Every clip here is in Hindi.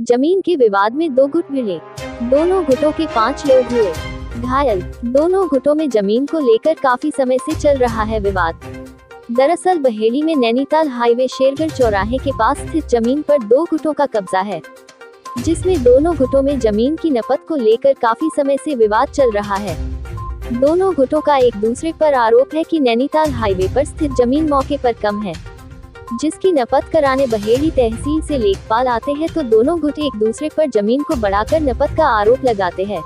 जमीन के विवाद में 2 गुट भिड़े, दोनों गुटों के 5 लोग हुए घायल। दोनों गुटों में जमीन को लेकर काफी समय से चल रहा है विवाद। दरअसल बहेड़ी में नैनीताल हाईवे शेरगढ़ चौराहे के पास स्थित जमीन पर 2 गुटों का कब्जा है, जिसमें दोनों गुटों में जमीन की नपत को लेकर काफी समय से विवाद चल रहा है। दोनों गुटों का एक दूसरे पर आरोप है कि नैनीताल हाईवे पर स्थित जमीन मौके पर कम है, जिसकी नपत कराने बहेड़ी तहसील से लेखपाल आते हैं तो दोनों गुट एक दूसरे पर जमीन को बढ़ाकर नपत का आरोप लगाते हैं,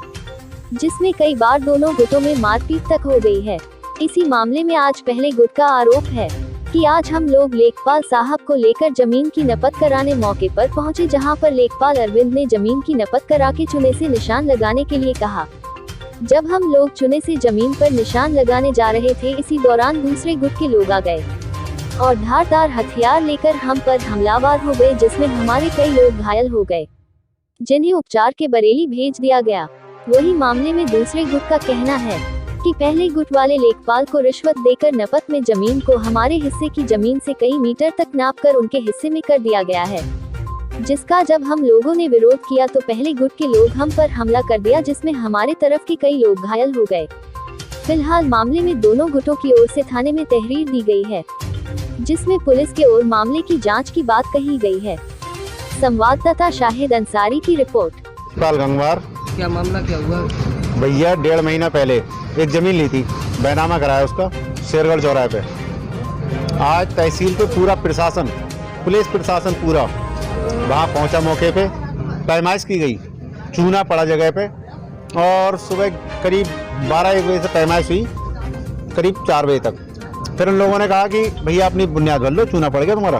जिसमें कई बार दोनों गुटों में मारपीट तक हो गई है। इसी मामले में आज पहले गुट का आरोप है कि आज हम लोग लेखपाल साहब को लेकर जमीन की नपत कराने मौके पर पहुंचे, जहां पर लेखपाल अरविंद ने जमीन की नपत करा के चुने से निशान लगाने के लिए कहा। जब हम लोग चुने से जमीन पर निशान लगाने जा रहे थे, इसी दौरान दूसरे गुट के लोग आ गए और धारदार हथियार लेकर हम पर हमलावर हो गए, जिसमें हमारे कई लोग घायल हो गए, जिन्हें उपचार के बरेली भेज दिया गया। वही मामले में दूसरे गुट का कहना है कि पहले गुट वाले लेखपाल को रिश्वत देकर नपत में जमीन को हमारे हिस्से की जमीन से कई मीटर तक नापकर उनके हिस्से में कर दिया गया है, जिसका जब हम लोगों ने विरोध किया तो पहले गुट के लोग हम पर हमला कर दिया, जिसमें हमारे तरफ के कई लोग घायल हो गए। फिलहाल मामले में दोनों गुटों की ओर से थाने में तहरीर दी गई है, जिसमें पुलिस के ओर मामले की जांच की बात कही गई है। संवाददाता शाहिद अंसारी की रिपोर्ट। गंगवार, क्या मामला क्या हुआ भैया? 1.5 महीना पहले एक जमीन ली थी, बैनामा कराया उसका शेरगढ़ चौराहे पे। आज तहसील पे पूरा प्रशासन, पुलिस प्रशासन पूरा वहाँ पहुँचा, मौके पे पैमाइश की गई, चूना पड़ा जगह पे, और सुबह करीब 12-1 बजे से पैमाइश हुई करीब 4 बजे तक। फिर उन लोगों ने कहा कि भैया अपनी बुनियाद भर लो, चूना पड़ गया तुम्हारा।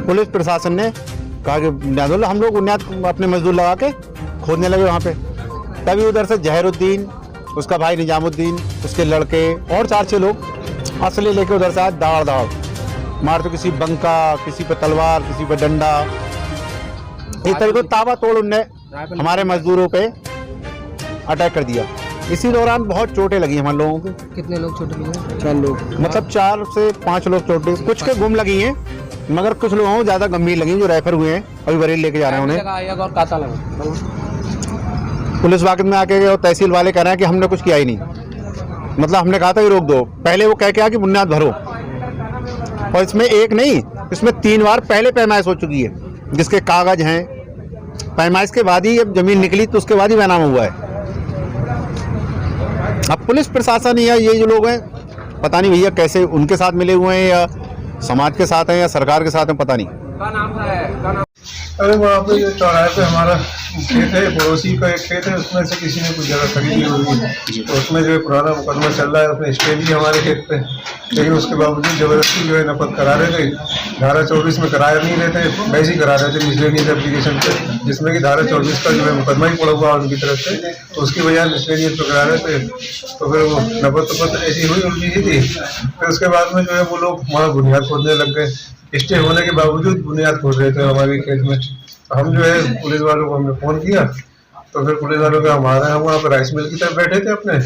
पुलिस प्रशासन ने कहा कि बुनियाद भर लो। हम लोग बुनियाद अपने मजदूर लगा के खोदने लगे वहाँ पे। तभी उधर से जहरुद्दीन, उसका भाई निजामुद्दीन, उसके लड़के और 4-6 लोग असली लेके उधर से आज दाड़ मार, तो किसी बंका, किसी पे तलवार, किसी पे डंडा, इस तरीके ताबा तोड़ उनने हमारे मजदूरों पे अटैक कर दिया। इसी दौरान बहुत चोटें लगी हमारे लोगों को। कितने लोग चोटें लगी? 4 लोग, मतलब 4 से 5 लोग चोटें, कुछ के गुम लगी हैं, मगर कुछ लोगों को ज्यादा गंभीर लगी, जो रेफर हुए हैं, अभी बरेली लेके जा रहे हैं उन्हें। पुलिस वाकई में आके और तहसील वाले कह रहे हैं कि हमने कुछ किया ही नहीं, मतलब हमने कहा था कि रोक दो। पहले वो कह के आ कि बुनियाद भरो, और इसमें एक नहीं, इसमें 3 बार पहले पैमाइश हो चुकी है, जिसके कागज हैं। पैमाइश के बाद ही जब जमीन निकली तो उसके बाद ही बैनामा हुआ है। अब पुलिस प्रशासन या ये जो लोग हैं, पता नहीं भैया कैसे उनके साथ मिले हुए हैं, या समाज के साथ हैं, या सरकार के साथ हैं, पता नहीं। अरे वहाँ पे जो चौराहे पे हमारा खेत है, पड़ोसी का एक खेत है, उसमें से किसी ने कुछ जगह खरीदी होगी, तो उसमें जो है पुराना मुकदमा चल रहा है, उसमें स्टे भी हमारे खेत पे, लेकिन उसके बावजूद जबरदस्ती जो है नपत करा रहे थे। धारा 24 में कराया नहीं रहे थे, वैसे ही करा रहे थे मिसलेनियस एप्लीकेशन पे, जिसमें कि धारा 24 का जो है मुकदमा ही पड़ा हुआ उनकी तरफ से, तो उसकी वजह मिसलेनियस पे करा रहे थे। तो फिर वो नपत ऐसी हुई उनकी ही थी। फिर उसके बाद में जो है वो लोग वहाँ बुनियाद खोदने लग गए, स्टे होने के बावजूद बुनियाद खोद रहे थे हमारे खेत में। हम जो है पुलिस वालों को हमने फ़ोन किया, तो फिर पुलिस वालों का हमारा, हम वहाँ पर राइस मिल की तरफ बैठे थे अपने,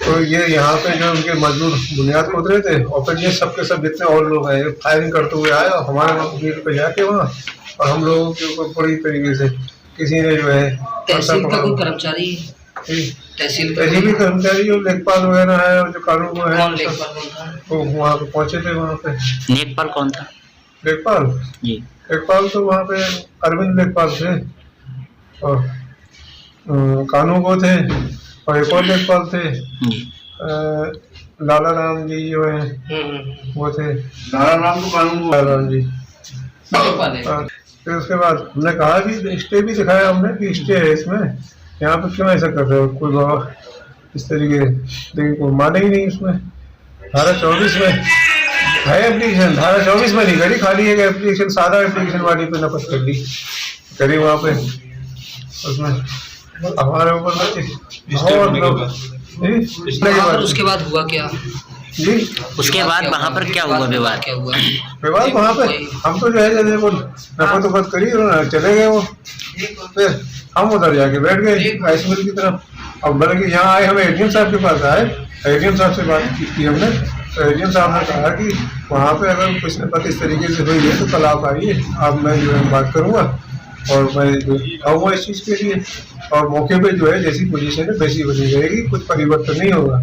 तो ये यहाँ पे जो उनके मजदूर बुनियाद खोद रहे थे, और फिर ये सब के सब जितने और लोग हैं, ये फायरिंग करते हुए आए और हमारे वहाँ गेट पे जाके वहाँ, और हम लोगों के ऊपर पूरी तरीके से किसी ने जो है तहसील का कोई कर्मचारी, तहसील भी कर्मचारी और लेखपाल वगैरह है, और जो कानून को है, तो वहाँ पे पहुँचे थे। वहाँ पे लेखपाल कौन था? लेखपाल जी, लेखपाल तो वहाँ पे अरविंद लेखपाल थे, और कानू को थे, और एक और लेखपाल थे, लाला राम जी जो है वो थे, लाला राम जी। फिर उसके बाद हमने कहा कि स्टे भी दिखाया हमने कि स्टे है इसमें, यहाँ पे क्यों ऐसा कर रहे हो, कोई बाबा इस तरीके, लेकिन कोई माने ही नहीं। उसमें धारा 24 में है एप्लीकेशन, धारा 24 में नहीं करी, खाली एक एप्लीकेशन, सादा एप्लीकेशन वाली पे नपत कर दी करी वहाँ पे। उसमें हमारे ऊपर उसके बाद हुआ क्या जी? उसके बाद वहाँ पर क्या हुआ? विवाद विवाद वहाँ पे हम तो जो है जैसे वो नपत उपत करी और चले गए वो, फिर हम उधर जाके बैठ गए राइस मिल की तरफ। अब बल्कि यहाँ आए, हमें एडीएम साहब के पास आए, एडीएम साहब से बात की हमने, तो एडीएम साहब ने कहा कि वहाँ पे अगर कुछ नपत इस तरीके से हुई है तो कल आप आइए, अब मैं जो है बात करूँगा, और मैं जो आऊँगा इस चीज़ के लिए, और मौके पे जो है जैसी पोजीशन है वैसी बनी रहेगी, कुछ परिवर्तन नहीं होगा।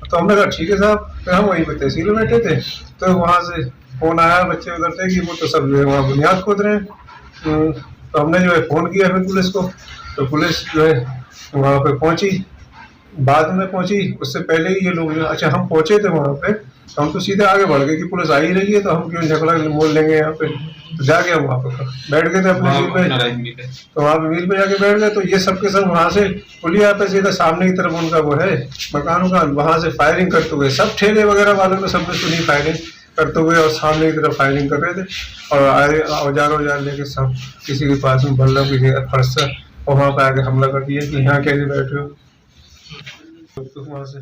तो हमने कहा ठीक है साहब। फिर हम वहीं पे तहसील में बैठे थे, तो वहाँ से फ़ोन आया बच्चे उधर से कि वो तो सब जो है वहाँ बुनियाद खोद रहे हैं। तो हमने जो है फ़ोन किया फिर पुलिस को, तो पुलिस जो है वहाँ पे पहुँची, बाद में पहुँची। उससे पहले ही ये लोग जो अच्छा हम पहुँचे थे वहाँ पे, तो हम तो सीधे आगे बढ़ गए कि पुलिस आ ही रही है तो हम क्यों झगड़ा मोल लेंगे यहाँ पे। तो जाके हम वहाँ पे बैठ गए थे अपने मिल पे, तो वहाँ पे मिल पे जाके बैठ गए। तो ये सब के सब वहाँ से पुलिया पे सीधा सामने की तरफ उनका वो है मकान उकान, वहाँ से फायरिंग करते हुए सब ठेले वगैरह वालों ने सबने सुनी फायरिंग करते हुए, और सामने की तरफ फायरिंग कर रहे थे। और आए औजार लेके सब किसी के पास में बल्लभ की फरसा, और वहाँ पे आके हमला कर दिया कि यहाँ कैसे बैठे हो। तो वहाँ से